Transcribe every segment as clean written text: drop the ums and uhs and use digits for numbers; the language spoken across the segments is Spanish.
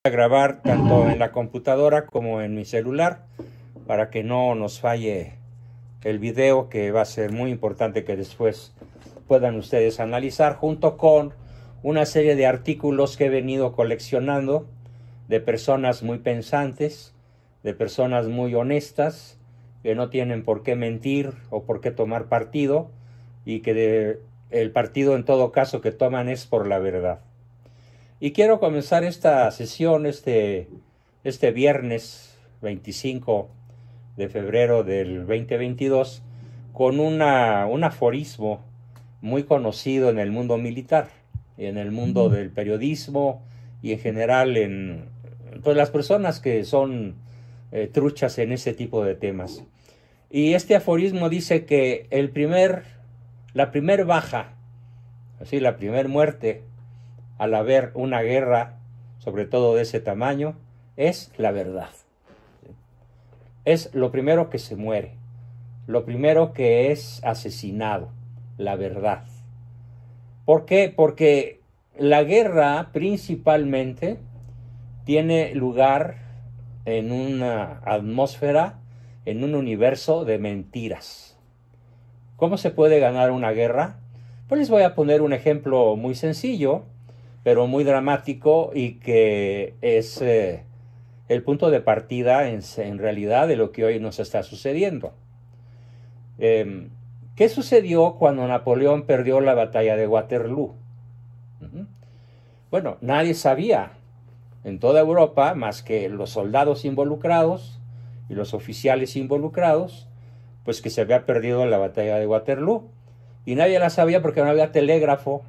a grabar tanto en la computadora como en mi celular para que no nos falle el video, que va a ser muy importante que después puedan ustedes analizar, junto con una serie de artículos que he venido coleccionando de personas muy pensantes, de personas muy honestas, que no tienen por qué mentir o por qué tomar partido, y que el partido en todo caso que toman es por la verdad. Y quiero comenzar esta sesión este viernes 25 de febrero del 2022 con un aforismo muy conocido en el mundo militar, en el mundo del periodismo y en general en pues, las personas que son truchas en ese tipo de temas. Y este aforismo dice que la primer baja, así la primer muerte al haber una guerra, sobre todo de ese tamaño, es la verdad. Es lo primero que se muere, lo primero que es asesinado, la verdad. ¿Por qué? Porque la guerra principalmente tiene lugar en una atmósfera, en un universo de mentiras. ¿Cómo se puede ganar una guerra? Pues les voy a poner un ejemplo muy sencillo, pero muy dramático, y que es el punto de partida en realidad de lo que hoy nos está sucediendo. ¿Qué sucedió cuando Napoleón perdió la batalla de Waterloo? Bueno, nadie sabía en toda Europa, más que los soldados involucrados y los oficiales involucrados, pues que se había perdido la batalla de Waterloo. Y nadie la sabía porque no había telégrafo,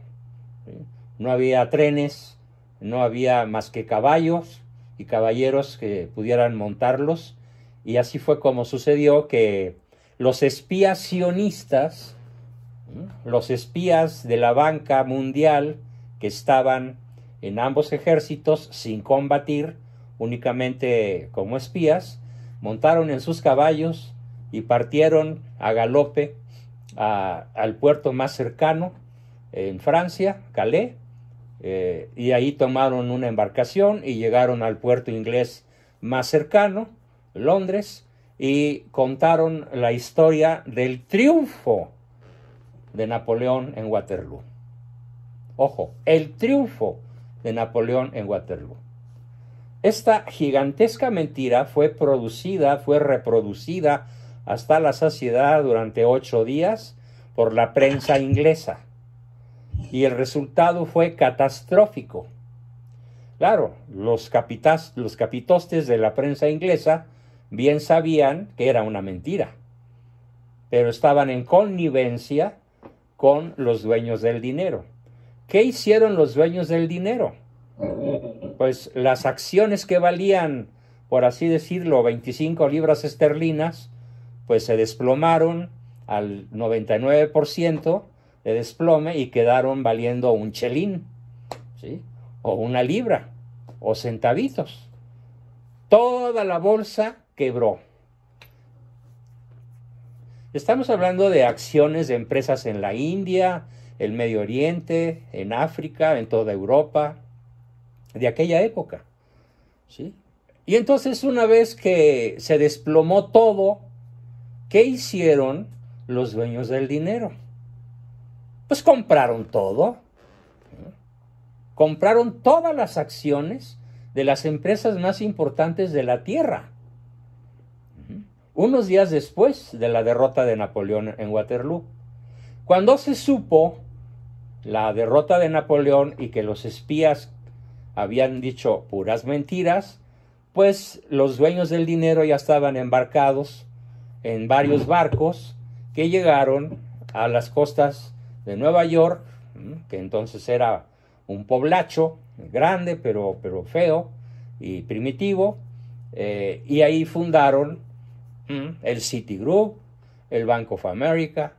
¿sí? No había trenes, no había más que caballos y caballeros que pudieran montarlos. Y así fue como sucedió que los espías sionistas, los espías de la banca mundial que estaban en ambos ejércitos sin combatir, únicamente como espías, montaron en sus caballos y partieron a galope al puerto más cercano en Francia, Calais, y ahí tomaron una embarcación y llegaron al puerto inglés más cercano, Londres, y contaron la historia del triunfo de Napoleón en Waterloo. Ojo, el triunfo de Napoleón en Waterloo. Esta gigantesca mentira fue reproducida hasta la saciedad durante 8 días por la prensa inglesa. Y el resultado fue catastrófico. Claro, los capitostes de la prensa inglesa bien sabían que era una mentira, pero estaban en connivencia con los dueños del dinero. ¿Qué hicieron los dueños del dinero? Pues las acciones que valían, por así decirlo, 25 libras esterlinas, pues se desplomaron al 99% de desplome y quedaron valiendo un chelín, ¿sí? O una libra, o centavitos. Toda la bolsa quebró. Estamos hablando de acciones de empresas en la India, el Medio Oriente, en África, en toda Europa, de aquella época, ¿sí? Y entonces, una vez que se desplomó todo, ¿qué hicieron los dueños del dinero? Pues compraron todo, ¿no? Compraron todas las acciones de las empresas más importantes de la Tierra. Unos días después de la derrota de Napoleón en Waterloo. Cuando se supo la derrota de Napoleón y que los espías habían dicho puras mentiras, pues los dueños del dinero ya estaban embarcados en varios barcos que llegaron a las costas de Nueva York, que entonces era un poblacho grande, pero feo y primitivo, y ahí fundaron el Citigroup, el Bank of America,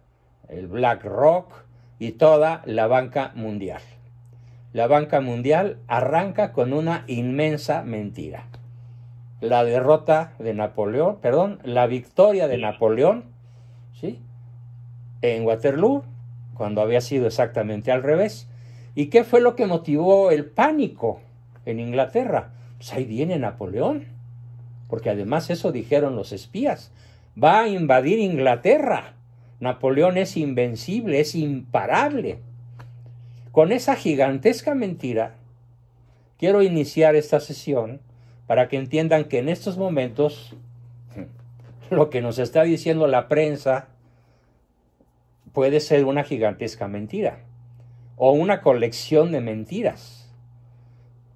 el BlackRock y toda la banca mundial. La banca mundial arranca con una inmensa mentira. La victoria de Napoleón, ¿sí?, en Waterloo, cuando había sido exactamente al revés. ¿Y qué fue lo que motivó el pánico en Inglaterra? Pues ahí viene Napoleón, porque además eso dijeron los espías. Va a invadir Inglaterra. Napoleón es invencible, es imparable. Con esa gigantesca mentira, quiero iniciar esta sesión para que entiendan que en estos momentos lo que nos está diciendo la prensa puede ser una gigantesca mentira o una colección de mentiras.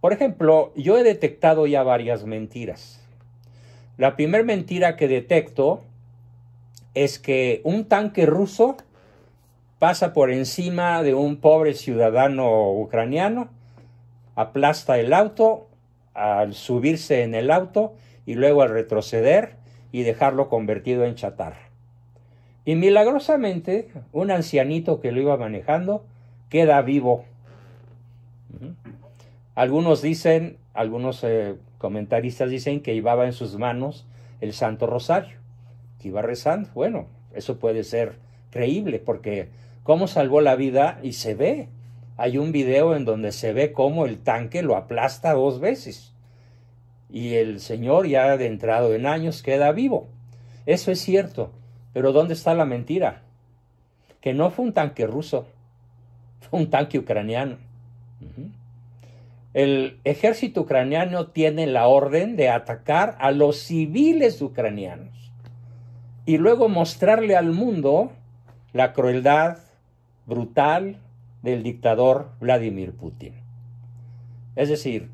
Por ejemplo, yo he detectado ya varias mentiras. La primera mentira que detecto es que un tanque ruso pasa por encima de un pobre ciudadano ucraniano, aplasta el auto al subirse en el auto y luego al retroceder y dejarlo convertido en chatarra. Y milagrosamente, un ancianito que lo iba manejando queda vivo. Algunos dicen, algunos comentaristas dicen que llevaba en sus manos el Santo Rosario, que iba rezando. Bueno, eso puede ser creíble, porque cómo salvó la vida y se ve. Hay un video en donde se ve cómo el tanque lo aplasta 2 veces. Y el señor, ya adentrado en años, queda vivo. Eso es cierto, pero ¿dónde está la mentira? Que no fue un tanque ruso, fue un tanque ucraniano. El ejército ucraniano tiene la orden de atacar a los civiles ucranianos y luego mostrarle al mundo la crueldad brutal del dictador Vladimir Putin. Es decir,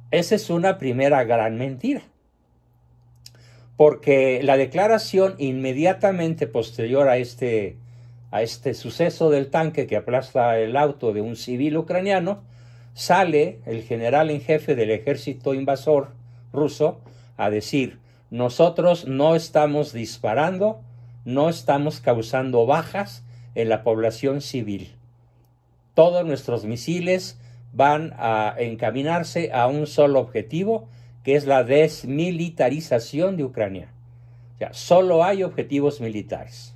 esa es una primera gran mentira, porque la declaración inmediatamente posterior a este suceso del tanque que aplasta el auto de un civil ucraniano, sale el general en jefe del ejército invasor ruso a decir: nosotros no estamos disparando, no estamos causando bajas en la población civil. Todos nuestros misiles van a encaminarse a un solo objetivo, que es la desmilitarización de Ucrania. O sea, solo hay objetivos militares.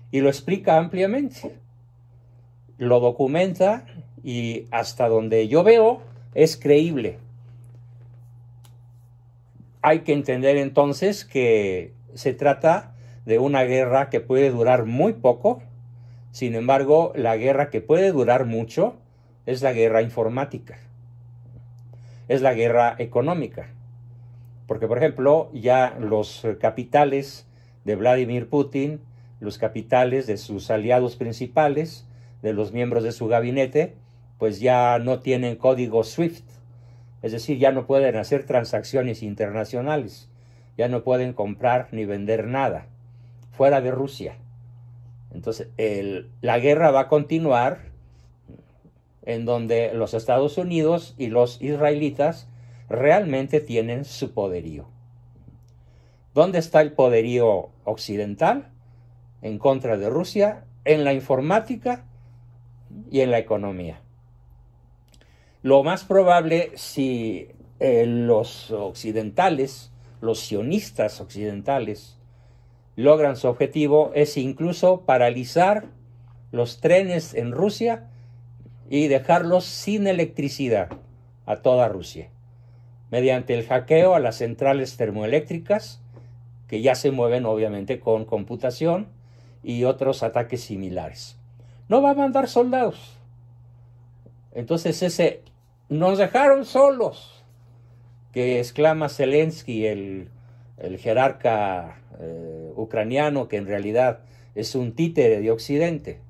Y lo explica ampliamente. Lo documenta y hasta donde yo veo es creíble. Hay que entender entonces que se trata de una guerra que puede durar muy poco. Sin embargo, la guerra que puede durar mucho es la guerra informática. Es la guerra económica. Porque, por ejemplo, ya los capitales de Vladimir Putin, los capitales de sus aliados principales, de los miembros de su gabinete, pues ya no tienen código SWIFT. Es decir, ya no pueden hacer transacciones internacionales. Ya no pueden comprar ni vender nada fuera de Rusia. Entonces, la guerra va a continuar en donde los Estados Unidos y los israelitas realmente tienen su poderío. ¿Dónde está el poderío occidental en contra de Rusia? En la informática y en la economía. Lo más probable, si los occidentales, los sionistas occidentales, logran su objetivo, es incluso paralizar los trenes en Rusia y dejarlos sin electricidad a toda Rusia, mediante el hackeo a las centrales termoeléctricas, que ya se mueven obviamente con computación y otros ataques similares. No va a mandar soldados. Entonces nos dejaron solos, que exclama Zelensky, el jerarca ucraniano, que en realidad es un títere de Occidente.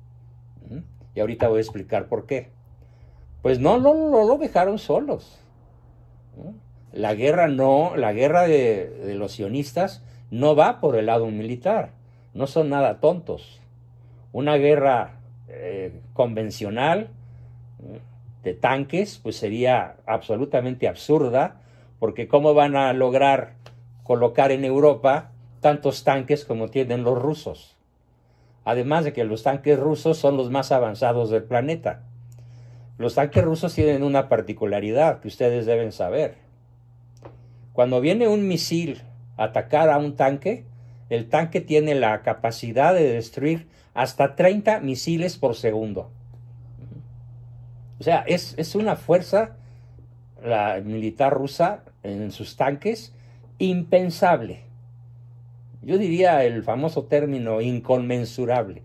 Y ahorita voy a explicar por qué. Pues no lo dejaron solos. La guerra de los sionistas no va por el lado militar. No son nada tontos. Una guerra convencional de tanques, pues sería absolutamente absurda, porque ¿cómo van a lograr colocar en Europa tantos tanques como tienen los rusos? Además de que los tanques rusos son los más avanzados del planeta. Los tanques rusos tienen una particularidad que ustedes deben saber. Cuando viene un misil a atacar a un tanque, el tanque tiene la capacidad de destruir hasta 30 misiles por segundo. O sea, es una fuerza la militar rusa en sus tanques, impensable. Yo diría el famoso término inconmensurable.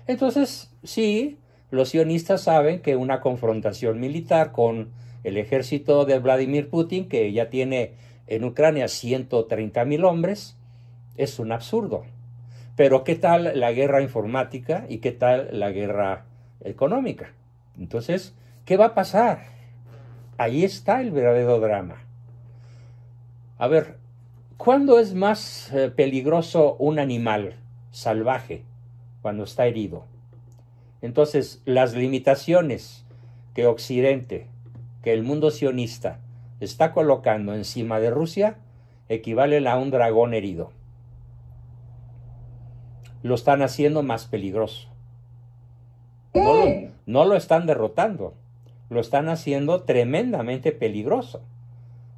Entonces, sí, los sionistas saben que una confrontación militar con el ejército de Vladimir Putin, que ya tiene en Ucrania 130,000 hombres, es un absurdo. Pero ¿qué tal la guerra informática y qué tal la guerra económica? Entonces, ¿qué va a pasar? Ahí está el verdadero drama. A ver, ¿cuándo es más peligroso un animal salvaje? Cuando está herido. Entonces, las limitaciones que Occidente, que el mundo sionista está colocando encima de Rusia, equivalen a un dragón herido. Lo están haciendo más peligroso. No lo están derrotando, lo están haciendo tremendamente peligroso.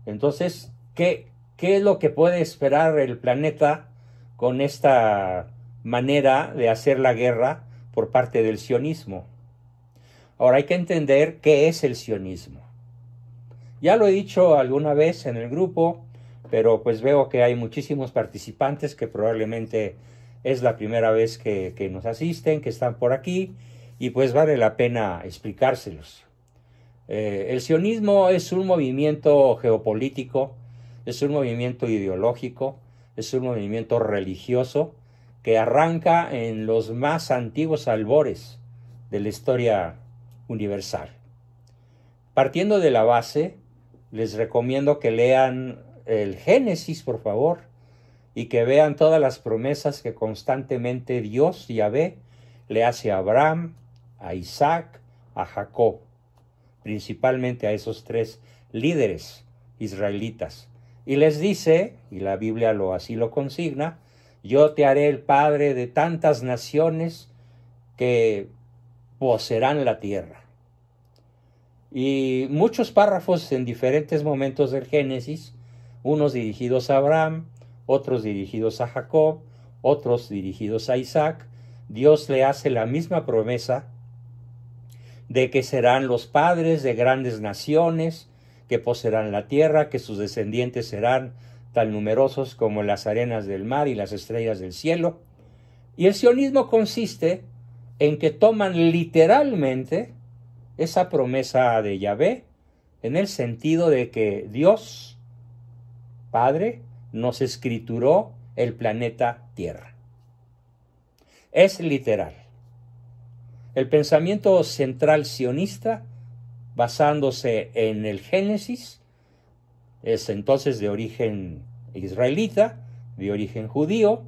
Entonces, ¿qué es lo que puede esperar el planeta con esta manera de hacer la guerra por parte del sionismo? Ahora hay que entender qué es el sionismo. Ya lo he dicho alguna vez en el grupo, pero pues veo que hay muchísimos participantes que probablemente es la primera vez que nos asisten, que están por aquí, y pues vale la pena explicárselos. El sionismo es un movimiento geopolítico, es un movimiento ideológico, es un movimiento religioso que arranca en los más antiguos albores de la historia universal. Partiendo de la base, les recomiendo que lean el Génesis, por favor, y que vean todas las promesas que constantemente Dios, Yahvé, le hace a Abraham, a Isaac, a Jacob, principalmente a esos tres líderes israelitas. Y les dice, y la Biblia así lo consigna, yo te haré el padre de tantas naciones que poseerán la tierra. Y muchos párrafos en diferentes momentos del Génesis, unos dirigidos a Abraham, otros dirigidos a Jacob, otros dirigidos a Isaac, Dios le hace la misma promesa de que serán los padres de grandes naciones, que poseerán la tierra, que sus descendientes serán tan numerosos como las arenas del mar y las estrellas del cielo. Y el sionismo consiste en que toman literalmente esa promesa de Yahvé en el sentido de que Dios, Padre, nos escrituró el planeta Tierra. Es literal. El pensamiento central sionista, basándose en el Génesis, es entonces de origen israelita, de origen judío,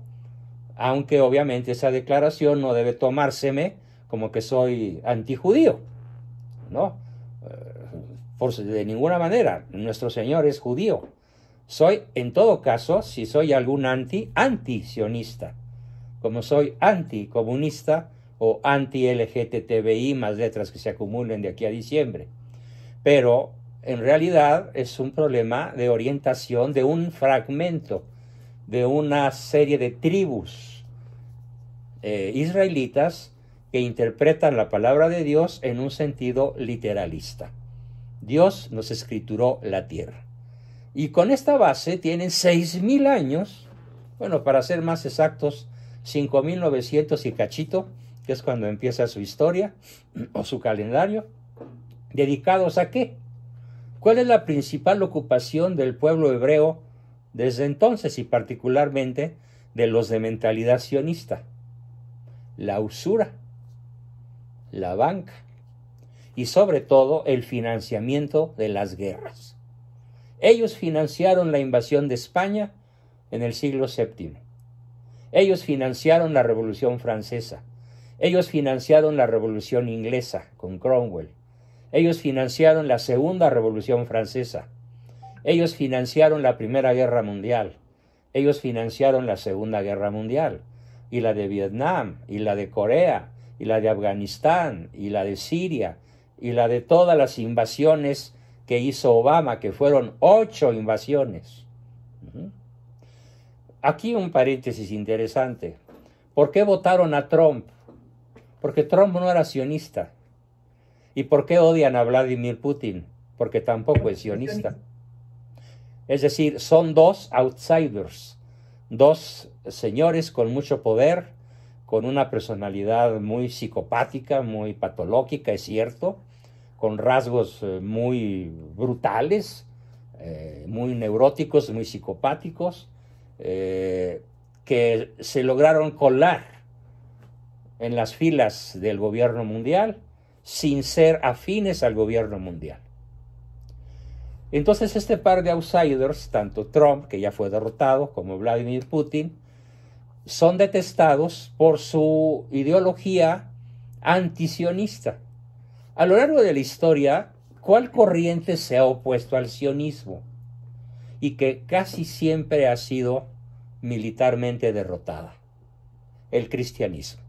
aunque obviamente esa declaración no debe tomárseme como que soy antijudío, ¿no? De ninguna manera, nuestro Señor es judío. Soy, en todo caso, si soy algún anti-sionista, como soy anticomunista o anti-LGTBI, más letras que se acumulen de aquí a diciembre. Pero en realidad es un problema de orientación de un fragmento, de una serie de tribus israelitas que interpretan la palabra de Dios en un sentido literalista. Dios nos escrituró la tierra. Y con esta base tienen 6,000 años, bueno, para ser más exactos, 5,900 y cachito, que es cuando empieza su historia o su calendario, dedicados ¿a qué? ¿Cuál es la principal ocupación del pueblo hebreo desde entonces y particularmente de los de mentalidad sionista? La usura, la banca y sobre todo el financiamiento de las guerras. Ellos financiaron la invasión de España en el siglo VII. Ellos financiaron la Revolución Francesa. Ellos financiaron la Revolución Inglesa con Cromwell. Ellos financiaron la Segunda Revolución Francesa. Ellos financiaron la Primera Guerra Mundial. Ellos financiaron la Segunda Guerra Mundial. Y la de Vietnam, y la de Corea, y la de Afganistán, y la de Siria, y la de todas las invasiones que hizo Obama, que fueron 8 invasiones. Aquí un paréntesis interesante. ¿Por qué votaron a Trump? Porque Trump no era sionista. ¿Y por qué odian a Vladimir Putin? porque tampoco es sionista. Es decir, son dos outsiders, dos señores con mucho poder, con una personalidad muy psicopática, muy patológica, es cierto, con rasgos muy brutales, muy neuróticos, muy psicopáticos, que se lograron colar en las filas del gobierno mundial sin ser afines al gobierno mundial. Entonces este par de outsiders, tanto Trump, que ya fue derrotado, como Vladimir Putin, son detestados por su ideología antisionista. A lo largo de la historia, ¿cuál corriente se ha opuesto al sionismo? Y que casi siempre ha sido militarmente derrotada: el cristianismo.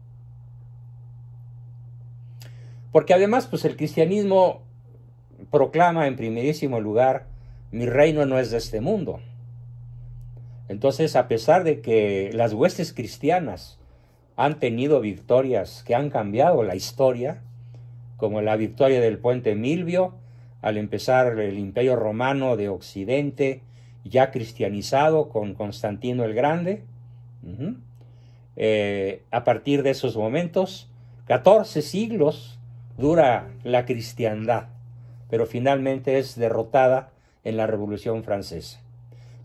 Porque además, pues el cristianismo proclama en primerísimo lugar: mi reino no es de este mundo. Entonces, a pesar de que las huestes cristianas han tenido victorias que han cambiado la historia, como la victoria del puente Milvio, al empezar el Imperio Romano de Occidente, ya cristianizado con Constantino el Grande, a partir de esos momentos, 14 siglos dura la cristiandad, pero finalmente es derrotada en la Revolución Francesa.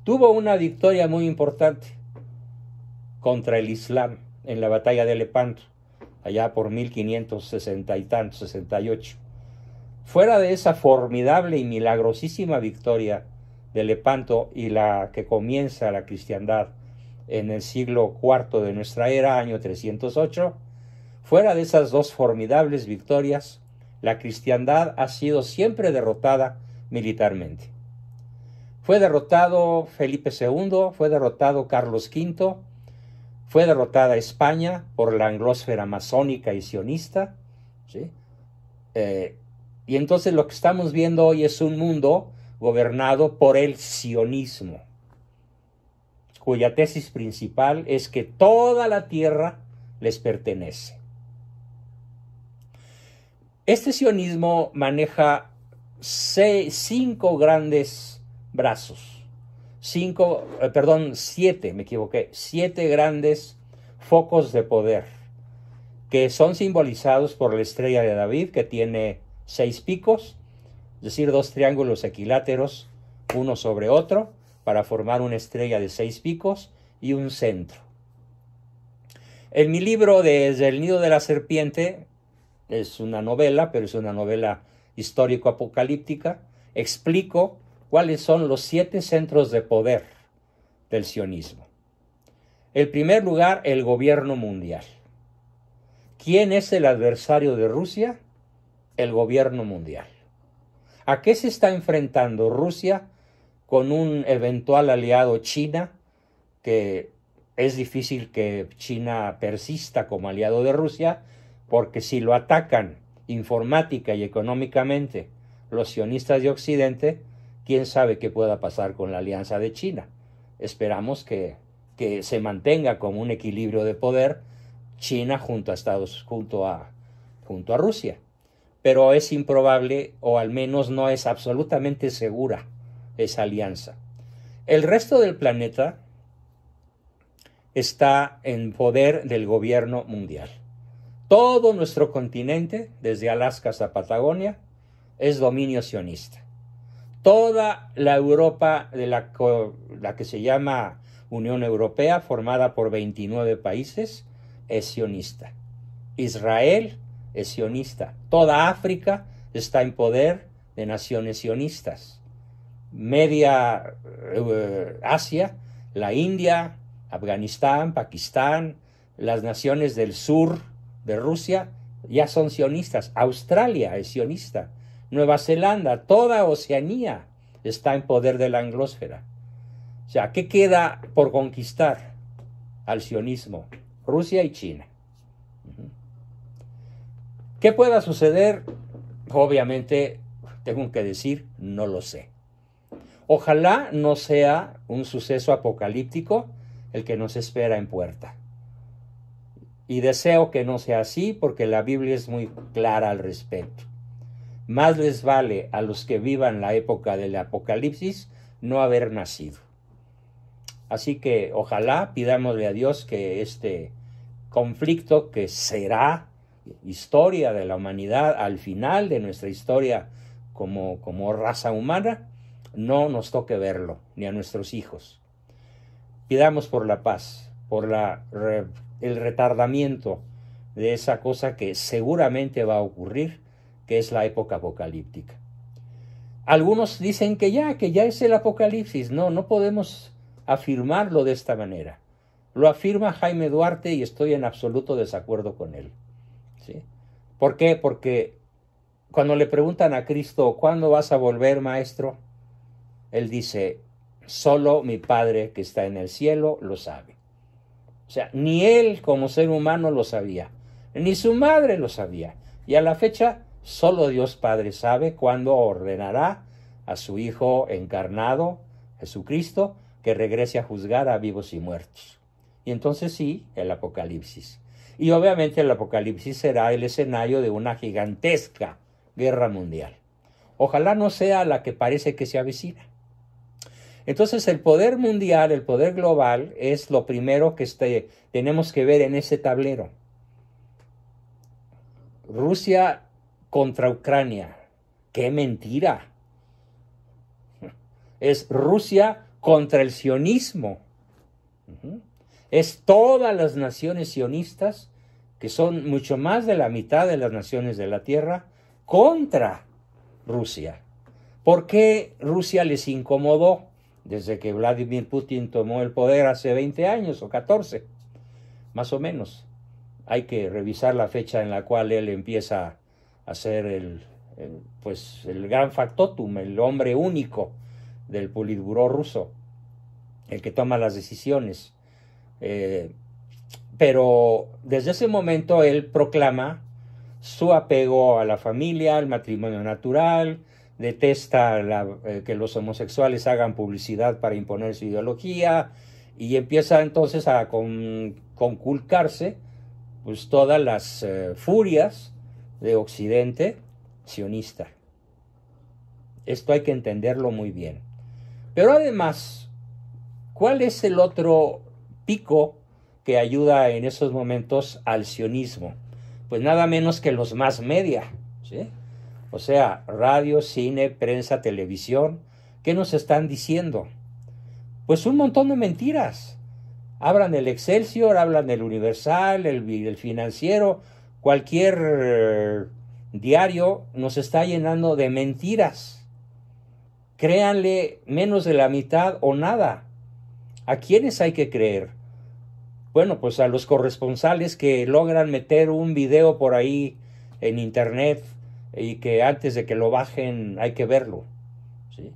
Tuvo una victoria muy importante contra el Islam en la batalla de Lepanto, allá por 1560 y tanto, 68. Fuera de esa formidable y milagrosísima victoria de Lepanto y la que comienza la cristiandad en el siglo IV de nuestra era, año 308, fuera de esas dos formidables victorias, la cristiandad ha sido siempre derrotada militarmente. Fue derrotado Felipe II, fue derrotado Carlos V, fue derrotada España por la anglósfera masónica y sionista, ¿sí? Y entonces lo que estamos viendo hoy es un mundo gobernado por el sionismo, cuya tesis principal es que toda la tierra les pertenece. Este sionismo maneja 5 grandes brazos, 7 grandes focos de poder, que son simbolizados por la estrella de David, que tiene 6 picos, es decir, 2 triángulos equiláteros, uno sobre otro, para formar una estrella de 6 picos y un centro. En mi libro Desde el nido de la serpiente, es una novela, pero es una novela histórico-apocalíptica, explico cuáles son los 7 centros de poder del sionismo. En primer lugar, el gobierno mundial. ¿Quién es el adversario de Rusia? El gobierno mundial. ¿A qué se está enfrentando Rusia con un eventual aliado, China, que es difícil que China persista como aliado de Rusia, porque si lo atacan informática y económicamente los sionistas de Occidente, quién sabe qué pueda pasar con la alianza de China? Esperamos que se mantenga como un equilibrio de poder China junto a Rusia. Pero es improbable, o al menos no es absolutamente segura, esa alianza. El resto del planeta está en poder del gobierno mundial. Todo nuestro continente, desde Alaska hasta Patagonia, es dominio sionista. Toda la Europa de la que se llama Unión Europea, formada por 29 países, es sionista. Israel es sionista. Toda África está en poder de naciones sionistas. Media Asia, la India, Afganistán, Pakistán, las naciones del sur de Rusia ya son sionistas. Australia es sionista. Nueva Zelanda, toda Oceanía está en poder de la anglósfera. O sea, ¿qué queda por conquistar al sionismo? Rusia y China. ¿Qué pueda suceder? Obviamente, tengo que decir, no lo sé. Ojalá no sea un suceso apocalíptico el que nos espera en puerta. Y deseo que no sea así, porque la Biblia es muy clara al respecto. más les vale a los que vivan la época del Apocalipsis no haber nacido. Así que ojalá pidamosle a Dios que este conflicto, que será historia de la humanidad al final de nuestra historia como raza humana, no nos toque verlo, ni a nuestros hijos. Pidamos por la paz, por el retardamiento de esa cosa que seguramente va a ocurrir, que es la época apocalíptica. Algunos dicen que ya es el Apocalipsis. No podemos afirmarlo de esta manera. Lo afirma Jaime Duarte y estoy en absoluto desacuerdo con él. ¿Sí? ¿Por qué? Porque cuando le preguntan a Cristo, ¿cuándo vas a volver, maestro? Él dice, solo mi Padre que está en el cielo lo sabe. O sea, ni él como ser humano lo sabía, ni su madre lo sabía. Y a la fecha, solo Dios Padre sabe cuándo ordenará a su Hijo encarnado, Jesucristo, que regrese a juzgar a vivos y muertos. Y entonces sí, el Apocalipsis. Y obviamente el Apocalipsis será el escenario de una gigantesca guerra mundial. Ojalá no sea la que parece que se avecina. Entonces el poder mundial, el poder global, es lo primero que tenemos que ver en ese tablero. Rusia contra Ucrania. ¡Qué mentira! Es Rusia contra el sionismo. Es todas las naciones sionistas, que son mucho más de la mitad de las naciones de la Tierra, contra Rusia. ¿Por qué Rusia les incomodó desde que Vladimir Putin tomó el poder hace 20 años o 14? Más o menos. Hay que revisar la fecha en la cual él empieza a ser el gran factotum, el hombre único del Politburó ruso, el que toma las decisiones. Pero desde ese momento él proclama su apego a la familia, al matrimonio natural, detesta que los homosexuales hagan publicidad para imponer su ideología, y empieza entonces a conculcarse pues todas las furias de Occidente sionista. Esto hay que entenderlo muy bien. Pero además, ¿cuál es el otro pico que ayuda en esos momentos al sionismo? Pues nada menos que los más media, ¿sí? O sea, radio, cine, prensa, televisión. ¿Qué nos están diciendo? Pues un montón de mentiras. Hablan del Excelsior, hablan del Universal, el Financiero, cualquier diario nos está llenando de mentiras. Créanle menos de la mitad o nada. ¿A quiénes hay que creer? Bueno, pues a los corresponsales que logran meter un video por ahí en internet y que antes de que lo bajen hay que verlo, ¿sí?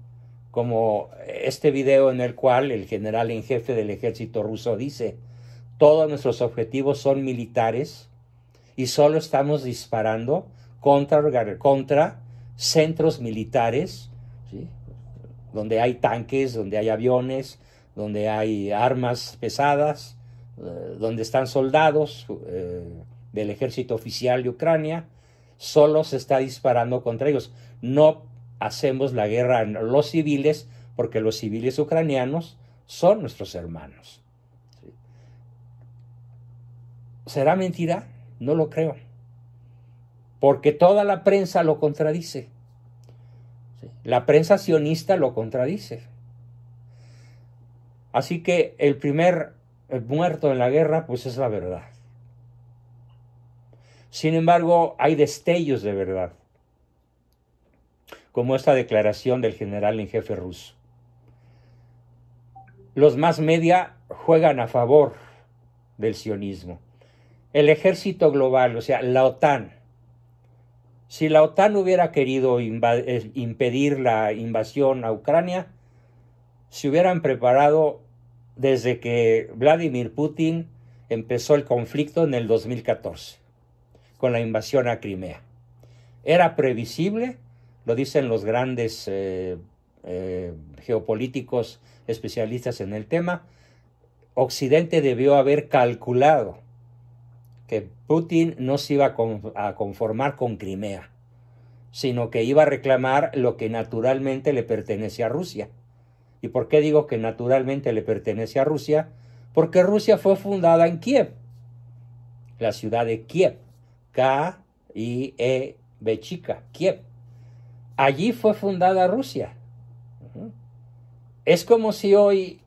Como este video en el cual el general en jefe del ejército ruso dice: todos nuestros objetivos son militares y solo estamos disparando contra centros militares, ¿sí? Donde hay tanques, donde hay aviones, donde hay armas pesadas, donde están soldados del ejército oficial de Ucrania. Solo se está disparando contra ellos. No hacemos la guerra a los civiles, porque los civiles ucranianos son nuestros hermanos. ¿Sí? ¿Será mentira? No lo creo. Porque toda la prensa lo contradice. ¿Sí? La prensa sionista lo contradice. Así que el primer muerto en la guerra, pues es la verdad. Sin embargo, hay destellos de verdad, como esta declaración del general en jefe ruso. Los más media juegan a favor del sionismo. El ejército global, o sea, la OTAN. Si la OTAN hubiera querido impedir la invasión a Ucrania, se hubieran preparado desde que Vladimir Putin empezó el conflicto en el 2014, con la invasión a Crimea. Era previsible, lo dicen los grandes geopolíticos especialistas en el tema. Occidente debió haber calculado que Putin no se iba a conformar con Crimea, sino que iba a reclamar lo que naturalmente le pertenece a Rusia. ¿Y por qué digo que naturalmente le pertenece a Rusia? Porque Rusia fue fundada en Kiev, la ciudad de Kiev, K-I-E-V chica, Kiev. Allí fue fundada Rusia. Es como si hoy,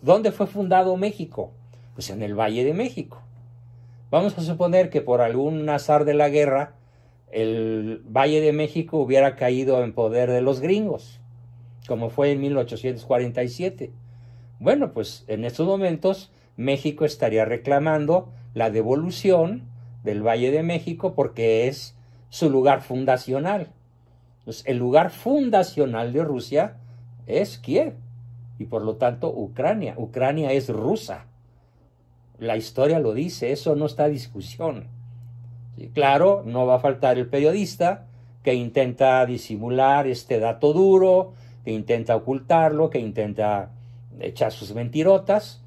¿dónde fue fundado México? Pues en el Valle de México. Vamos a suponer que por algún azar de la guerra, el Valle de México hubiera caído en poder de los gringos, como fue en 1847. Bueno, pues en estos momentos México estaría reclamando la devolución del Valle de México porque es su lugar fundacional. Pues el lugar fundacional de Rusia es Kiev y por lo tanto Ucrania. Ucrania es rusa. La historia lo dice, eso no está a discusión. Sí, claro, no va a faltar el periodista que intenta disimular este dato duro, que intenta ocultarlo, que intenta echar sus mentirotas.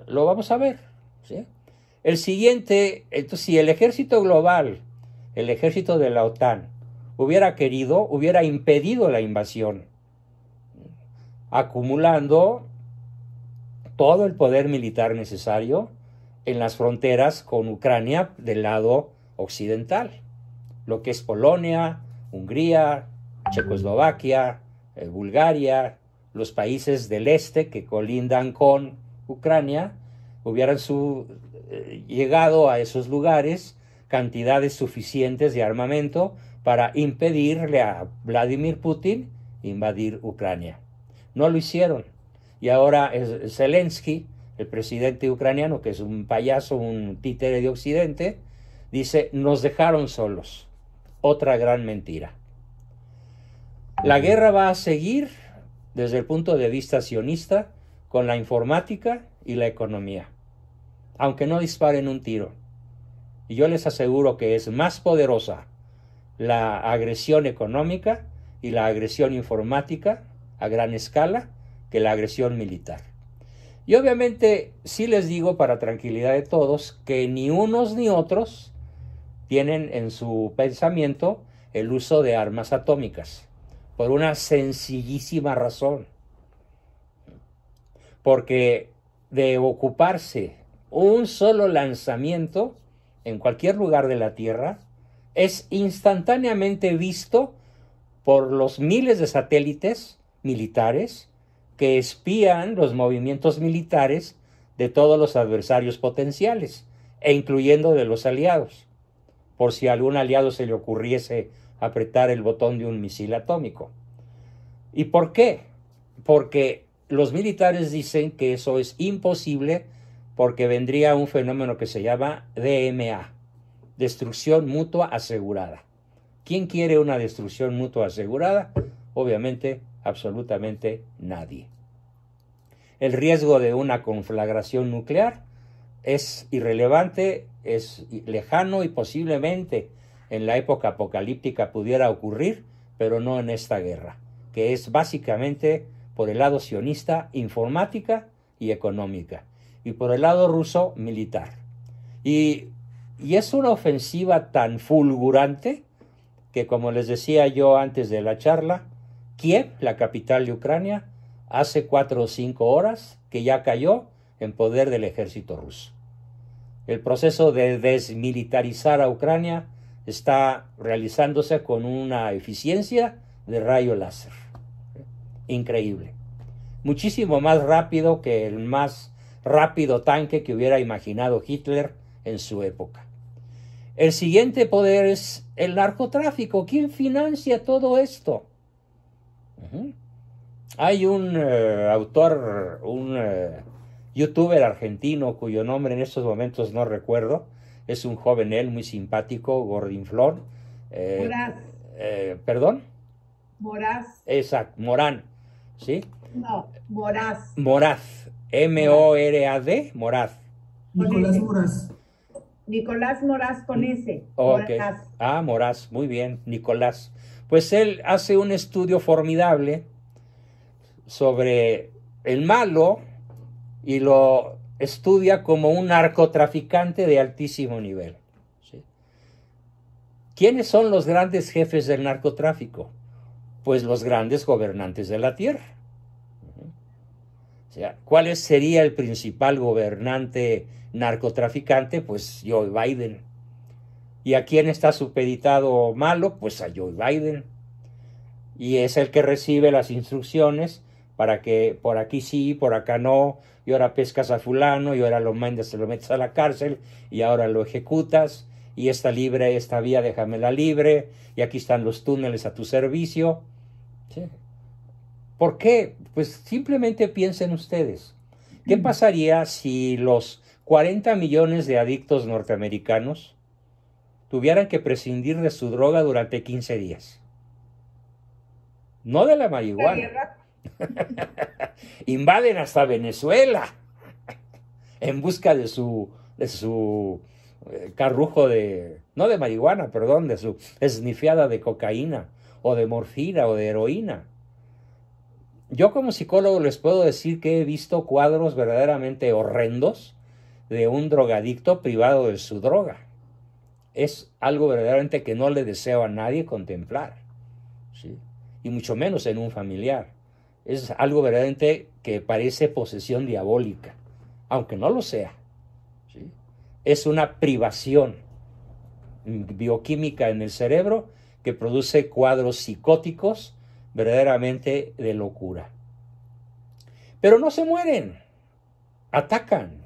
Lo vamos a ver, ¿sí? El siguiente, entonces, si el ejército global, el ejército de la OTAN, hubiera querido, hubiera impedido la invasión, acumulando todo el poder militar necesario en las fronteras con Ucrania del lado occidental, lo que es Polonia, Hungría, Checoslovaquia, Bulgaria, los países del este que colindan con Ucrania, hubieran llegado a esos lugares cantidades suficientes de armamento para impedirle a Vladimir Putin invadir Ucrania. No lo hicieron. Y ahora Zelensky, el presidente ucraniano, que es un payaso, un títere de Occidente, dice, nos dejaron solos. Otra gran mentira. La guerra va a seguir desde el punto de vista sionista con la informática y la economía, aunque no disparen un tiro. Y yo les aseguro que es más poderosa la agresión económica y la agresión informática a gran escala que la agresión militar. Y obviamente sí les digo para tranquilidad de todos que ni unos ni otros tienen en su pensamiento el uso de armas atómicas, por una sencillísima razón. Porque de ocuparse un solo lanzamiento en cualquier lugar de la Tierra, es instantáneamente visto por los miles de satélites militares que espían los movimientos militares de todos los adversarios potenciales, e incluyendo de los aliados, por si a algún aliado se le ocurriese apretar el botón de un misil atómico. ¿Y por qué? Porque los militares dicen que eso es imposible porque vendría un fenómeno que se llama DMA, destrucción mutua asegurada. ¿Quién quiere una destrucción mutua asegurada? Obviamente, absolutamente nadie. El riesgo de una conflagración nuclear es irrelevante, es lejano y posiblemente en la época apocalíptica pudiera ocurrir, pero no en esta guerra, que es básicamente por el lado sionista, informática y económica, y por el lado ruso, militar. Y es una ofensiva tan fulgurante que, como les decía yo antes de la charla, Kiev, la capital de Ucrania, hace 4 o 5 horas que ya cayó en poder del ejército ruso. El proceso de desmilitarizar a Ucrania está realizándose con una eficiencia de rayo láser. Increíble. Muchísimo más rápido que el más rápido tanque que hubiera imaginado Hitler en su época. El siguiente poder es el narcotráfico. ¿Quién financia todo esto? Hay un autor, un youtuber argentino cuyo nombre en estos momentos no recuerdo. Es un joven él, muy simpático, gordinflón. Moraz. ¿Perdón? Moraz. Exacto, Morán. ¿Sí? No, Moraz. Moraz. M-O-R-A-D, Moraz. Nicolás Moraz. Nicolás Moraz con S. Okay. Moraz. Ah, Moraz, muy bien, Nicolás. Pues él hace un estudio formidable sobre el malo y lo estudia como un narcotraficante de altísimo nivel. ¿Sí? ¿Quiénes son los grandes jefes del narcotráfico? Pues los grandes gobernantes de la tierra. O sea, ¿cuál sería el principal gobernante narcotraficante? Pues Joe Biden. ¿Y a quién está supeditado malo? Pues a Joe Biden. Y es el que recibe las instrucciones para que por aquí sí, por acá no, y ahora pescas a fulano, y ahora lo mandas, lo metes a la cárcel, y ahora lo ejecutas, y esta vía déjamela libre, y aquí están los túneles a tu servicio. ¿Sí? ¿Por qué? Pues simplemente piensen ustedes. ¿Qué pasaría si los 40 millones de adictos norteamericanos tuvieran que prescindir de su droga durante 15 días? No de la marihuana. Invaden hasta Venezuela en busca de su carrujo no de marihuana, perdón, de su esnifiada de cocaína o de morfina o de heroína. Yo como psicólogo les puedo decir que he visto cuadros verdaderamente horrendos de un drogadicto privado de su droga. Es algo verdaderamente que no le deseo a nadie contemplar, ¿sí? Y mucho menos en un familiar. Es algo verdaderamente que parece posesión diabólica, aunque no lo sea, ¿sí? Es una privación bioquímica en el cerebro que produce cuadros psicóticos verdaderamente de locura. Pero no se mueren, atacan,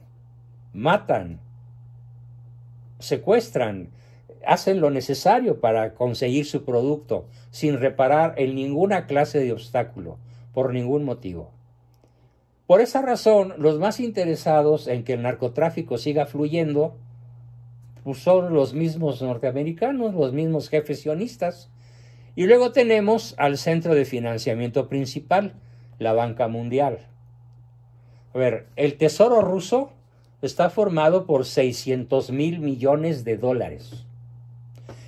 matan, secuestran, hacen lo necesario para conseguir su producto sin reparar en ninguna clase de obstáculo, por ningún motivo. Por esa razón, los más interesados en que el narcotráfico siga fluyendo pues son los mismos norteamericanos, los mismos jefes sionistas. Y luego tenemos al centro de financiamiento principal, la banca mundial. A ver, el tesoro ruso está formado por 600,000 millones de dólares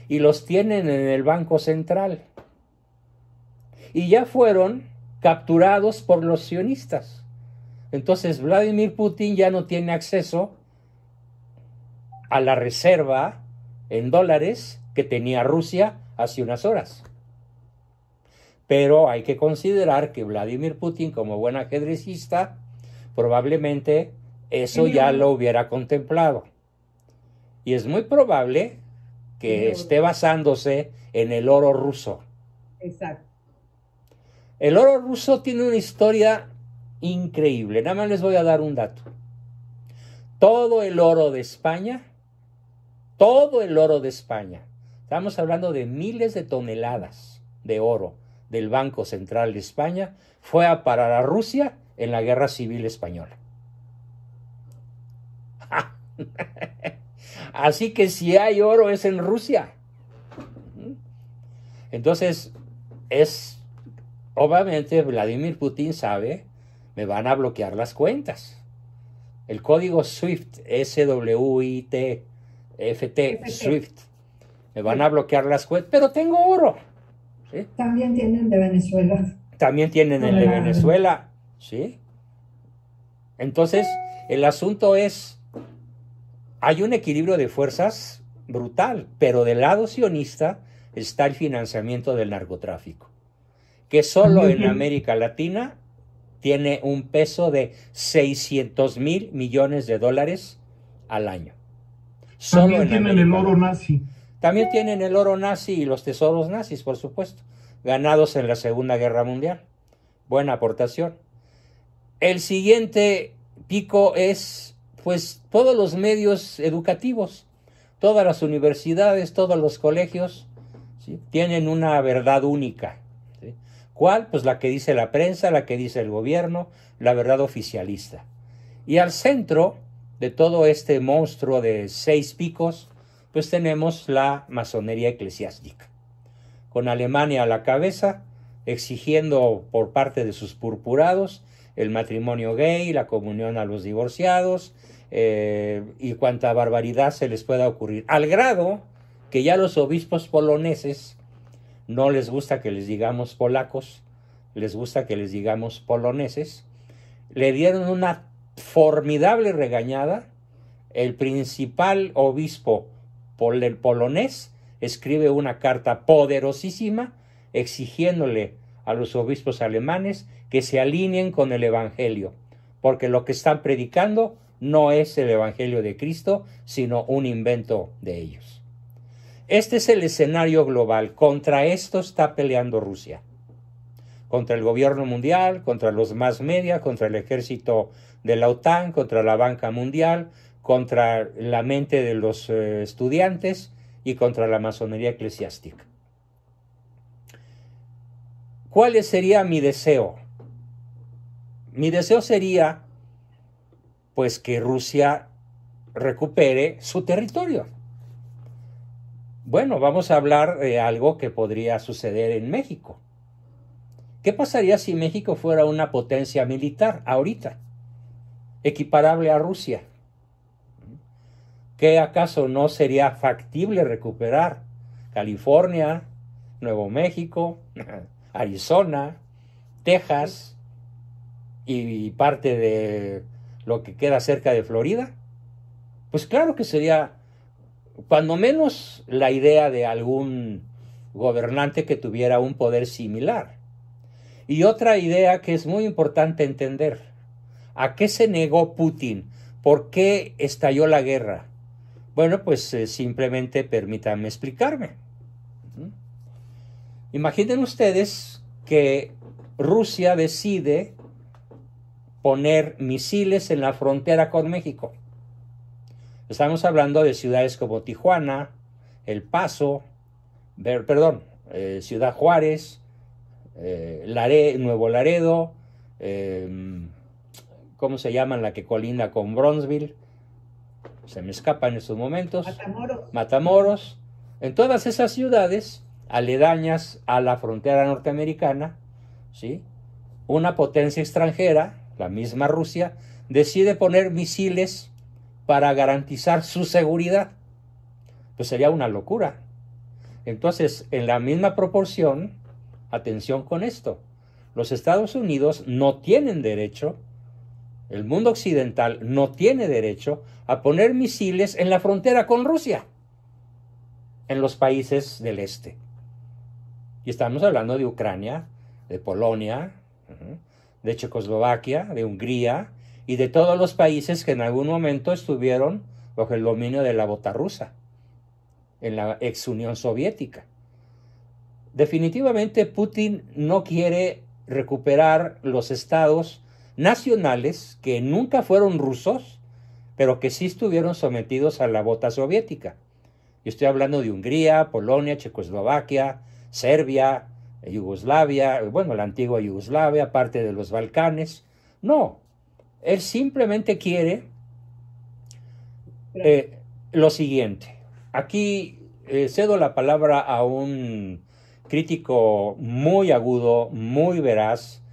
y los tienen en el Banco Central. Y ya fueron capturados por los sionistas. Entonces Vladimir Putin ya no tiene acceso a la reserva en dólares que tenía Rusia hace unas horas. Pero hay que considerar que Vladimir Putin, como buen ajedrecista, probablemente eso ya lo hubiera contemplado. Y es muy probable que esté basándose en el oro ruso. Exacto. El oro ruso tiene una historia increíble. Nada más les voy a dar un dato. Todo el oro de España, estamos hablando de miles de toneladas de oro del Banco Central de España, fue a parar a Rusia en la Guerra Civil Española. Así que si hay oro es en Rusia. Entonces, obviamente Vladimir Putin sabe, me van a bloquear las cuentas. El código SWIFT, SWITFT, SWIFT, me van a bloquear las cuentas, pero tengo oro. ¿Sí? También tienen de Venezuela. También tienen el de Venezuela, ¿sí? Entonces, el asunto es, hay un equilibrio de fuerzas brutal, pero del lado sionista está el financiamiento del narcotráfico, que solo en América Latina tiene un peso de 600,000 millones de dólares al año. Solo también tienen el oro nazi. También tienen el oro nazi y los tesoros nazis, por supuesto, ganados en la Segunda Guerra Mundial. Buena aportación. El siguiente pico es, pues, todos los medios educativos, todas las universidades, todos los colegios, ¿sí? Tienen una verdad única. ¿Sí? ¿Cuál? Pues la que dice la prensa, la que dice el gobierno, la verdad oficialista. Y al centro de todo este monstruo de 6 picos, pues tenemos la masonería eclesiástica, con Alemania a la cabeza, exigiendo por parte de sus purpurados el matrimonio gay, la comunión a los divorciados y cuanta barbaridad se les pueda ocurrir, al grado que ya los obispos poloneses no les gusta que les digamos polacos, les gusta que les digamos poloneses, le dieron una formidable regañada. El principal obispo polonés escribe una carta poderosísima exigiéndole a los obispos alemanes que se alineen con el Evangelio, porque lo que están predicando no es el Evangelio de Cristo, sino un invento de ellos. Este es el escenario global. Contra esto está peleando Rusia. Contra el gobierno mundial, contra los mass media, contra el ejército de la OTAN, contra la banca mundial, contra la mente de los estudiantes y contra la masonería eclesiástica. ¿Cuál sería mi deseo? Mi deseo sería, pues, que Rusia recupere su territorio. Bueno, vamos a hablar de algo que podría suceder en México. ¿Qué pasaría si México fuera una potencia militar ahorita, equiparable a Rusia? ¿Qué acaso no sería factible recuperar California, Nuevo México, Arizona, Texas y parte de lo que queda cerca de Florida? Pues claro que sería, cuando menos, la idea de algún gobernante que tuviera un poder similar. Y otra idea que es muy importante entender: ¿a qué se negó Putin? ¿Por qué estalló la guerra? Bueno, pues simplemente permítanme explicarme. Imaginen ustedes que Rusia decide poner misiles en la frontera con México. Estamos hablando de ciudades como Tijuana, El Paso, Ciudad Juárez, Nuevo Laredo, ¿cómo se llaman la que colinda con Bronzeville? Se me escapa en estos momentos. Matamoros. En todas esas ciudades aledañas a la frontera norteamericana, ¿sí?, una potencia extranjera, la misma Rusia, decide poner misiles para garantizar su seguridad. Pues sería una locura. Entonces, en la misma proporción, atención con esto, los Estados Unidos no tienen derecho, el mundo occidental no tiene derecho a poner misiles en la frontera con Rusia, en los países del este. Y estamos hablando de Ucrania, de Polonia, de Checoslovaquia, de Hungría y de todos los países que en algún momento estuvieron bajo el dominio de la bota rusa, en la ex Unión Soviética. Definitivamente Putin no quiere recuperar los estados nacionales que nunca fueron rusos, pero que sí estuvieron sometidos a la bota soviética. Yo estoy hablando de Hungría, Polonia, Checoslovaquia, Serbia, Yugoslavia, bueno, la antigua Yugoslavia, parte de los Balcanes. No, él simplemente quiere lo siguiente. Aquí cedo la palabra a un crítico muy agudo, muy veraz,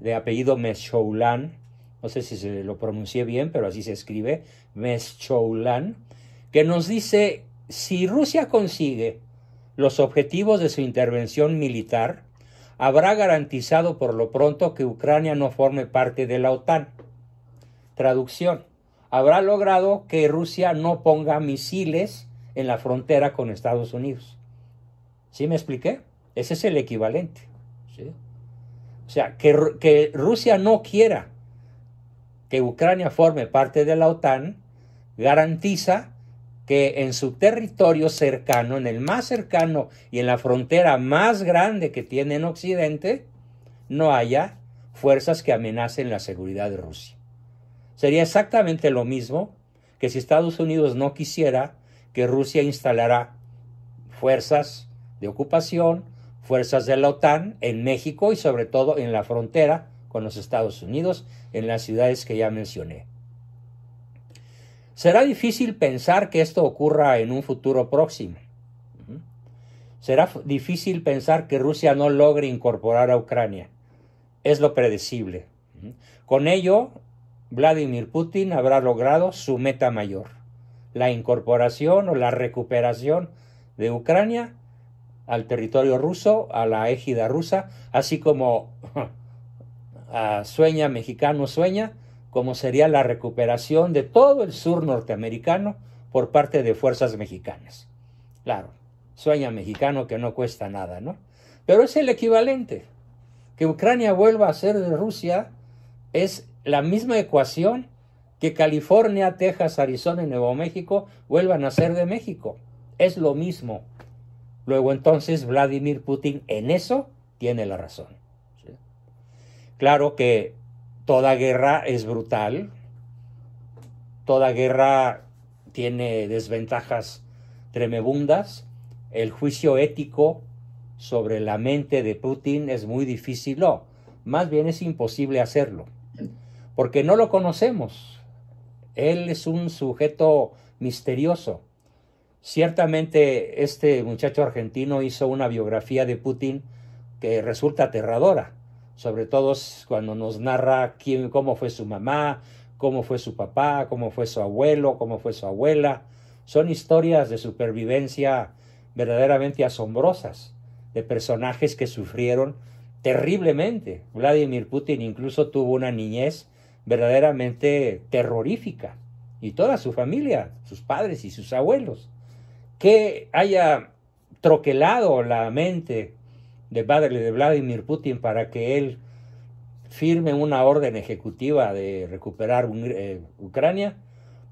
de apellido Meschoulan, no sé si se lo pronuncié bien, pero así se escribe, Meschoulan, que nos dice: si Rusia consigue los objetivos de su intervención militar, habrá garantizado por lo pronto que Ucrania no forme parte de la OTAN. Traducción: habrá logrado que Rusia no ponga misiles en la frontera con Estados Unidos. ¿Sí me expliqué? Ese es el equivalente, ¿sí? O sea, que Rusia no quiera que Ucrania forme parte de la OTAN garantiza que en su territorio cercano, en el más cercano y en la frontera más grande que tiene en Occidente, no haya fuerzas que amenacen la seguridad de Rusia. Sería exactamente lo mismo que si Estados Unidos no quisiera que Rusia instalara fuerzas de ocupación, fuerzas de la OTAN en México y sobre todo en la frontera con los Estados Unidos, en las ciudades que ya mencioné. Será difícil pensar que esto ocurra en un futuro próximo. Será difícil pensar que Rusia no logre incorporar a Ucrania. Es lo predecible. Con ello, Vladimir Putin habrá logrado su meta mayor: la incorporación o la recuperación de Ucrania al territorio ruso, a la égida rusa, así como sueña mexicano sueña, como sería la recuperación de todo el sur norteamericano por parte de fuerzas mexicanas. Claro, sueña mexicano que no cuesta nada, ¿no? Pero es el equivalente. Que Ucrania vuelva a ser de Rusia es la misma ecuación que California, Texas, Arizona y Nuevo México vuelvan a ser de México. Es lo mismo. Luego entonces Vladimir Putin en eso tiene la razón. ¿Sí? Claro que toda guerra es brutal, toda guerra tiene desventajas tremebundas. El juicio ético sobre la mente de Putin es muy difícil, no, más bien es imposible hacerlo, porque no lo conocemos. Él es un sujeto misterioso. Ciertamente este muchacho argentino hizo una biografía de Putin que resulta aterradora, sobre todo cuando nos narra cómo fue su mamá, cómo fue su papá, cómo fue su abuelo, cómo fue su abuela. Son historias de supervivencia verdaderamente asombrosas, de personajes que sufrieron terriblemente. Vladimir Putin incluso tuvo una niñez verdaderamente terrorífica, y toda su familia, sus padres y sus abuelos. Que haya troquelado la mente de Vladimir Putin para que él firme una orden ejecutiva de recuperar Ucrania,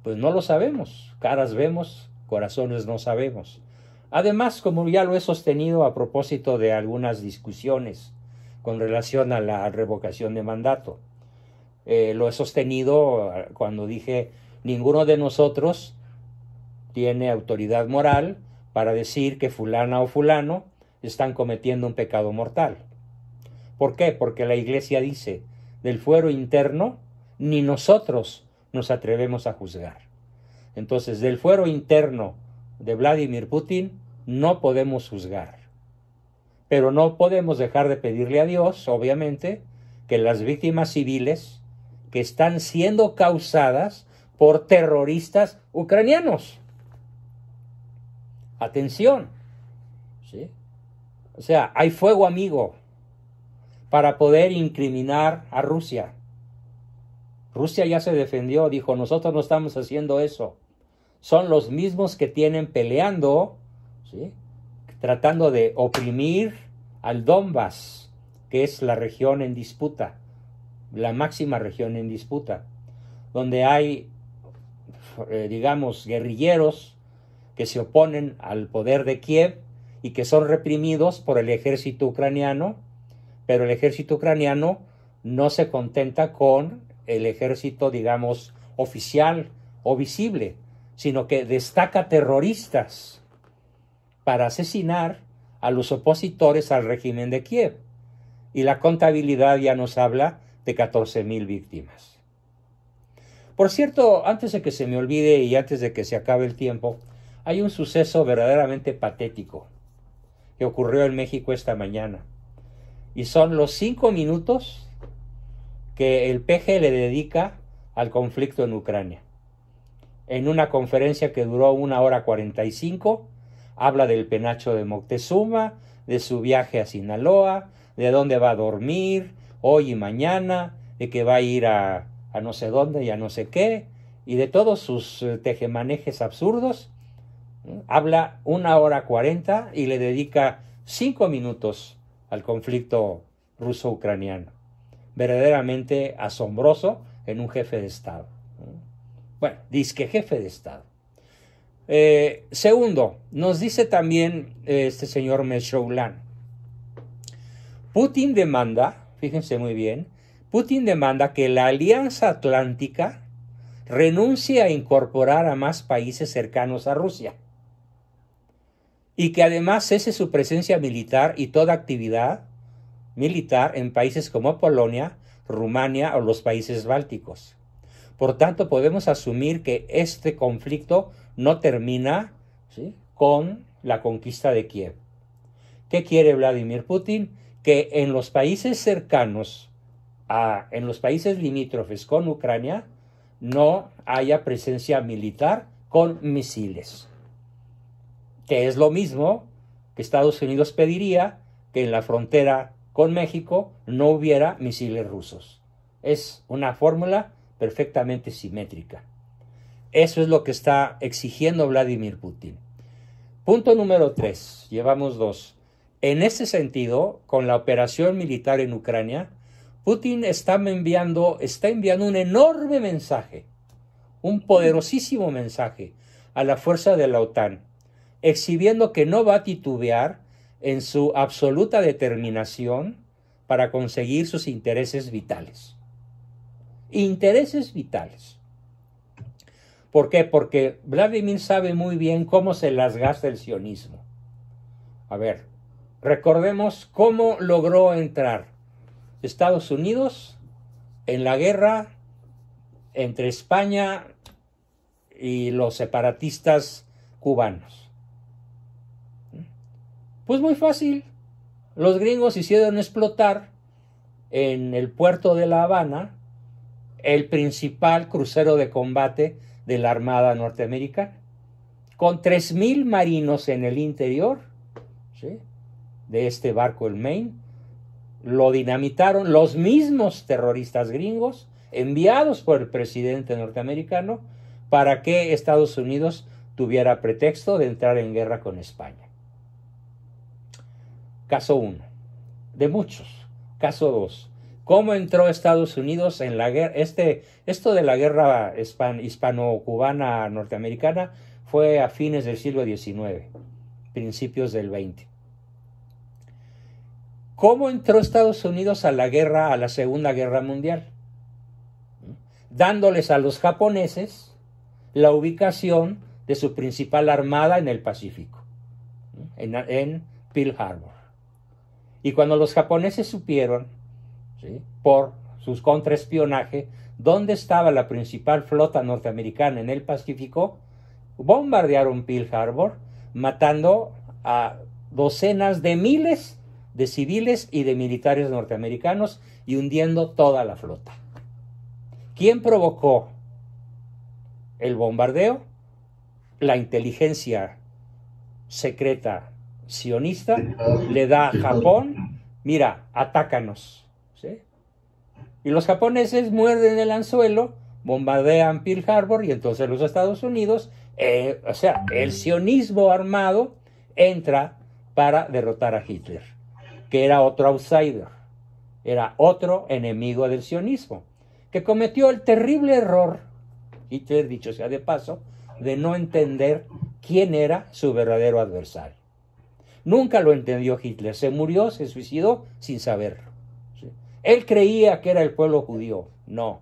pues no lo sabemos. Caras vemos, corazones no sabemos. Además, como ya lo he sostenido a propósito de algunas discusiones con relación a la revocación de mandato, lo he sostenido cuando dije, ninguno de nosotros tiene autoridad moral para decir que fulana o fulano están cometiendo un pecado mortal. ¿Por qué? Porque la Iglesia dice, del fuero interno, ni nosotros nos atrevemos a juzgar. Entonces, del fuero interno de Vladimir Putin, no podemos juzgar. Pero no podemos dejar de pedirle a Dios, obviamente, que las víctimas civiles que están siendo causadas por terroristas ucranianos. Atención, ¿sí? O sea, hay fuego amigo para poder incriminar a Rusia. Rusia ya se defendió, dijo, nosotros no estamos haciendo eso. Son los mismos que tienen peleando, ¿sí?, tratando de oprimir al Donbass, que es la región en disputa, la máxima región en disputa, donde hay, digamos, guerrilleros que se oponen al poder de Kiev y que son reprimidos por el ejército ucraniano, pero el ejército ucraniano no se contenta con el ejército, digamos, oficial o visible, sino que destaca terroristas para asesinar a los opositores al régimen de Kiev. Y la contabilidad ya nos habla de 14,000 víctimas. Por cierto, antes de que se me olvide y antes de que se acabe el tiempo, hay un suceso verdaderamente patético que ocurrió en México esta mañana. Y son los 5 minutos que el PG le dedica al conflicto en Ucrania. En una conferencia que duró 1 hora 45, habla del penacho de Moctezuma, de su viaje a Sinaloa, de dónde va a dormir hoy y mañana, de que va a ir a no sé dónde y a no sé qué, y de todos sus tejemanejes absurdos. Habla 1 hora 40 y le dedica 5 minutos al conflicto ruso-ucraniano. Verdaderamente asombroso en un jefe de Estado. Bueno, disque jefe de Estado. Segundo, nos dice también este señor Meshulam, Putin demanda, fíjense muy bien, Putin demanda que la Alianza Atlántica renuncie a incorporar a más países cercanos a Rusia y que además cese su presencia militar y toda actividad militar en países como Polonia, Rumania o los países bálticos. Por tanto, podemos asumir que este conflicto no termina, ¿sí?, con la conquista de Kiev. ¿Qué quiere Vladimir Putin? Que en los países cercanos, en los países limítrofes con Ucrania, no haya presencia militar con misiles. Que es lo mismo que Estados Unidos pediría que en la frontera con México no hubiera misiles rusos. Es una fórmula perfectamente simétrica. Eso es lo que está exigiendo Vladimir Putin. Punto número 3, llevamos 2. En ese sentido, con la operación militar en Ucrania, Putin está enviando un enorme mensaje, un poderosísimo mensaje a la fuerza de la OTAN, exhibiendo que no va a titubear en su absoluta determinación para conseguir sus intereses vitales. Intereses vitales. ¿Por qué? Porque Vladimir sabe muy bien cómo se las gasta el sionismo. A ver, recordemos cómo logró entrar Estados Unidos en la guerra entre España y los separatistas cubanos. Pues muy fácil. Los gringos hicieron explotar en el puerto de La Habana el principal crucero de combate de la Armada norteamericana, con 3,000 marinos en el interior, ¿sí?, de este barco, el Maine. Lo dinamitaron los mismos terroristas gringos enviados por el presidente norteamericano para que Estados Unidos tuviera pretexto de entrar en guerra con España. Caso 1, de muchos. Caso 2, ¿cómo entró Estados Unidos en la guerra? Esto de la guerra hispano-cubana norteamericana fue a fines del siglo XIX, principios del XX. ¿Cómo entró Estados Unidos a la Segunda Guerra Mundial? Dándoles a los japoneses la ubicación de su principal armada en el Pacífico, en Pearl Harbor. Y cuando los japoneses supieron, ¿sí?, por sus contraespionaje, dónde estaba la principal flota norteamericana en el Pacífico, bombardearon Pearl Harbor, matando a docenas de miles de civiles y de militares norteamericanos y hundiendo toda la flota. ¿Quién provocó el bombardeo? La inteligencia secreta sionista le da a Japón, mira, atácanos, ¿sí? Y los japoneses muerden el anzuelo, bombardean Pearl Harbor y entonces los Estados Unidos, el sionismo armado entra para derrotar a Hitler, que era otro outsider, era otro enemigo del sionismo, que cometió el terrible error, Hitler, dicho sea de paso, de no entender quién era su verdadero adversario. Nunca lo entendió Hitler, se murió, se suicidó sin saberlo. ¿Sí? Él creía que era el pueblo judío, no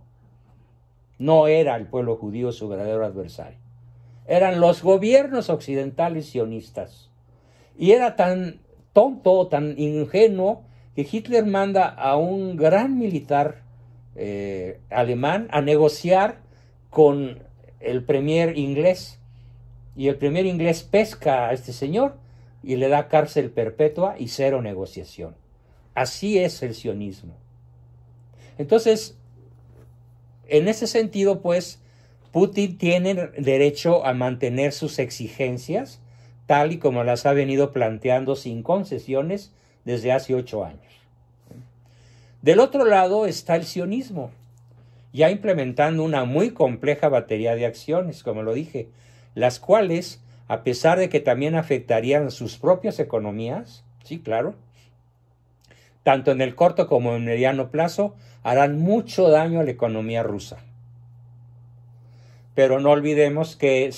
era el pueblo judío su verdadero adversario. Eran los gobiernos occidentales sionistas. Y era tan tonto, tan ingenuo, que Hitler manda a un gran militar alemán a negociar con el premier inglés. Y el premier inglés pesca a este señor y le da cárcel perpetua y 0 negociación. Así es el sionismo. Entonces, en ese sentido, pues, Putin tiene derecho a mantener sus exigencias tal y como las ha venido planteando sin concesiones desde hace 8 años. Del otro lado está el sionismo, ya implementando una muy compleja batería de acciones, como lo dije, las cuales, a pesar de que también afectarían sus propias economías, sí, claro, tanto en el corto como en el mediano plazo, harán mucho daño a la economía rusa. Pero no olvidemos que el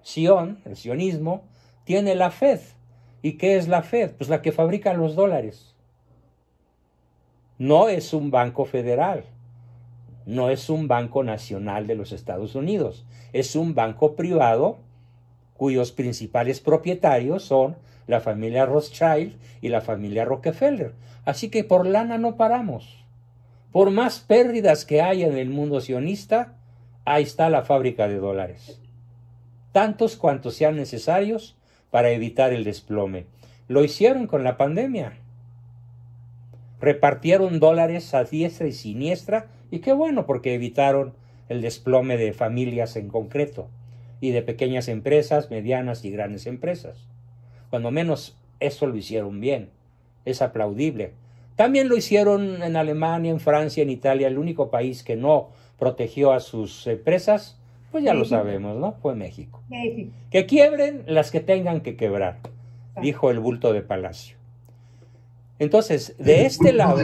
sionismo, tiene la Fed. ¿Y qué es la Fed? Pues la que fabrica los dólares. No es un banco federal, no es un banco nacional de los Estados Unidos, es un banco privado cuyos principales propietarios son la familia Rothschild y la familia Rockefeller. Así que por lana no paramos. Por más pérdidas que haya en el mundo sionista, ahí está la fábrica de dólares. Tantos cuantos sean necesarios para evitar el desplome. Lo hicieron con la pandemia. Repartieron dólares a diestra y siniestra, y qué bueno, porque evitaron el desplome de familias en concreto, y de pequeñas empresas, medianas y grandes empresas. Cuando menos eso lo hicieron bien, es aplaudible. También lo hicieron en Alemania, en Francia, en Italia. El único país que no protegió a sus empresas Pues ya lo México. sabemos, ¿no? Fue México. México. Que quiebren las que tengan que quebrar, dijo el bulto de Palacio. Entonces, de este lado,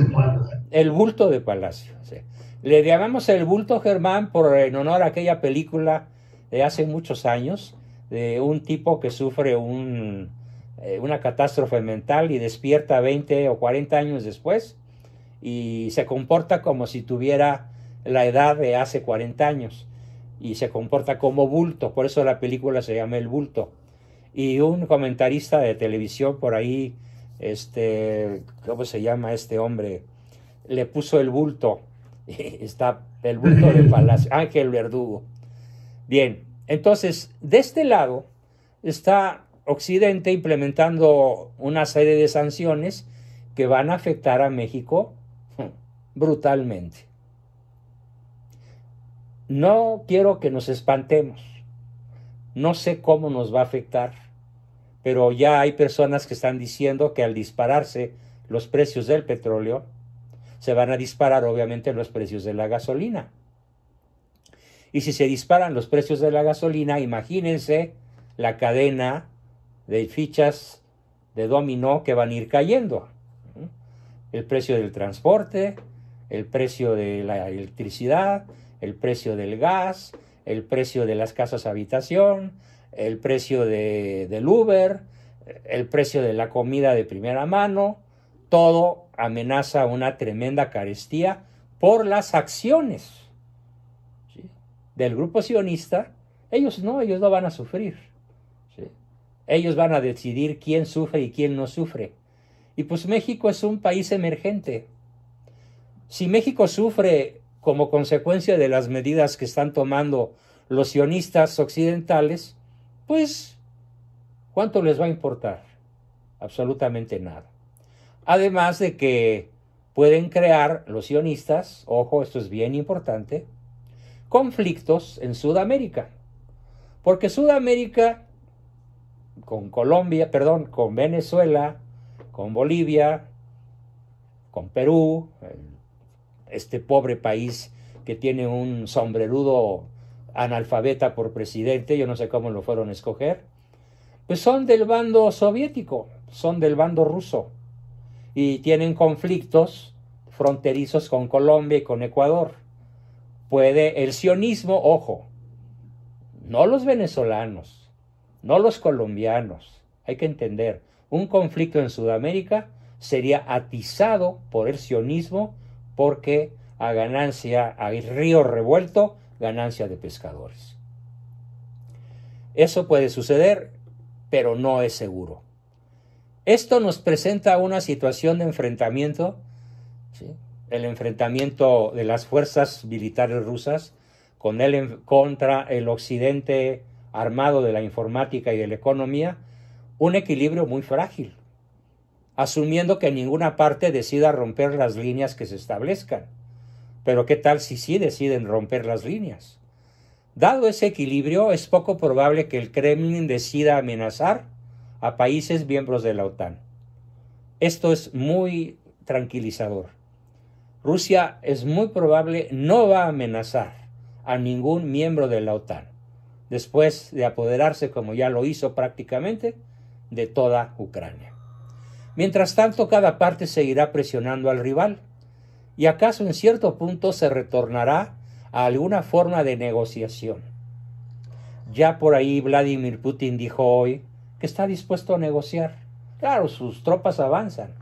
el bulto de Palacio. Sí. Le llamamos el bulto Germán en honor a aquella película de hace muchos años, de un tipo que sufre una catástrofe mental y despierta 20 o 40 años después y se comporta como si tuviera la edad de hace 40 años y se comporta como bulto, por eso la película se llama El Bulto. Y un comentarista de televisión por ahí, ¿cómo se llama este hombre? Le puso el bulto, está el bulto de Palacio, Ángel Verdugo. Bien, entonces, de este lado está Occidente implementando una serie de sanciones que van a afectar a México brutalmente. No quiero que nos espantemos. No sé cómo nos va a afectar, pero ya hay personas que están diciendo que al dispararse los precios del petróleo, se van a disparar obviamente los precios de la gasolina. Y si se disparan los precios de la gasolina, imagínense la cadena de fichas de dominó que van a ir cayendo. El precio del transporte, el precio de la electricidad, el precio del gas, el precio de las casas habitación, el precio del Uber, el precio de la comida de primera mano, todo amenaza una tremenda carestía por las acciones, ¿sí?, del grupo sionista. Ellos no van a sufrir, ¿sí? Ellos van a decidir quién sufre y quién no sufre. Y pues México es un país emergente. Si México sufre como consecuencia de las medidas que están tomando los sionistas occidentales, pues, ¿cuánto les va a importar? Absolutamente nada. Además de que pueden crear los sionistas, ojo, esto es bien importante, conflictos en Sudamérica. Porque Sudamérica, con Venezuela, con Bolivia, con Perú, este pobre país que tiene un sombrerudo analfabeta por presidente, yo no sé cómo lo fueron a escoger, pues son del bando soviético, son del bando ruso, y tienen conflictos fronterizos con Colombia y con Ecuador. Puede el sionismo, ojo, no los venezolanos, no los colombianos, hay que entender, un conflicto en Sudamérica sería atizado por el sionismo porque a río revuelto, ganancia de pescadores. Eso puede suceder, pero no es seguro. Esto nos presenta una situación de enfrentamiento, ¿sí?, el enfrentamiento de las fuerzas militares rusas contra el occidente armado de la informática y de la economía, un equilibrio muy frágil, asumiendo que ninguna parte decida romper las líneas que se establezcan. Pero ¿qué tal si sí deciden romper las líneas? Dado ese equilibrio, es poco probable que el Kremlin decida amenazar a países miembros de la OTAN. Esto es muy tranquilizador. Rusia es muy probable no va a amenazar a ningún miembro de la OTAN, después de apoderarse, como ya lo hizo prácticamente, de toda Ucrania. Mientras tanto, cada parte seguirá presionando al rival, y acaso en cierto punto se retornará a alguna forma de negociación. Ya por ahí Vladimir Putin dijo hoy que está dispuesto a negociar. Claro, sus tropas avanzan.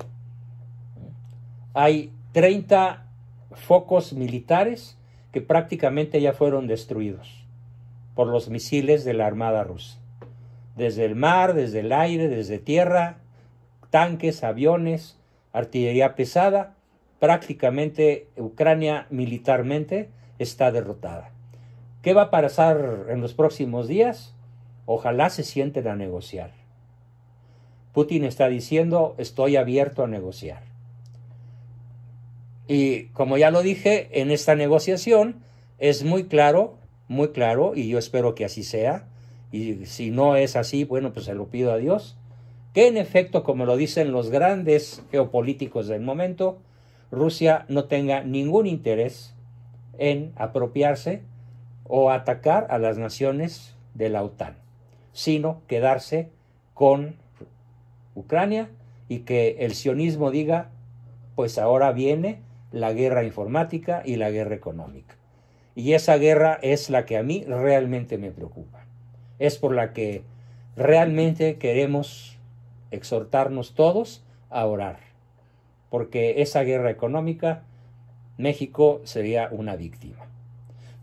Hay 30 focos militares que prácticamente ya fueron destruidos por los misiles de la Armada rusa. Desde el mar, desde el aire, desde tierra, tanques, aviones, artillería pesada, prácticamente Ucrania militarmente está derrotada. ¿Qué va a pasar en los próximos días? Ojalá se sienten a negociar. Putin está diciendo, estoy abierto a negociar. Y como ya lo dije, en esta negociación es muy claro, y yo espero que así sea, y si no es así, bueno, pues se lo pido a Dios, que en efecto, como lo dicen los grandes geopolíticos del momento, Rusia no tenga ningún interés en apropiarse o atacar a las naciones de la OTAN, sino quedarse con Ucrania y que el sionismo diga, pues ahora viene la guerra informática y la guerra económica. Y esa guerra es la que a mí realmente me preocupa. Es por la que realmente queremos exhortarnos todos a orar. Porque esa guerra económica, México sería una víctima.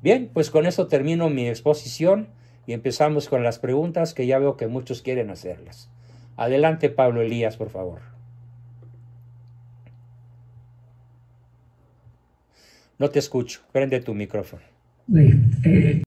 Bien, pues con eso termino mi exposición y empezamos con las preguntas que ya veo que muchos quieren hacerlas. Adelante, Pablo Elías, por favor. No te escucho. Prende tu micrófono.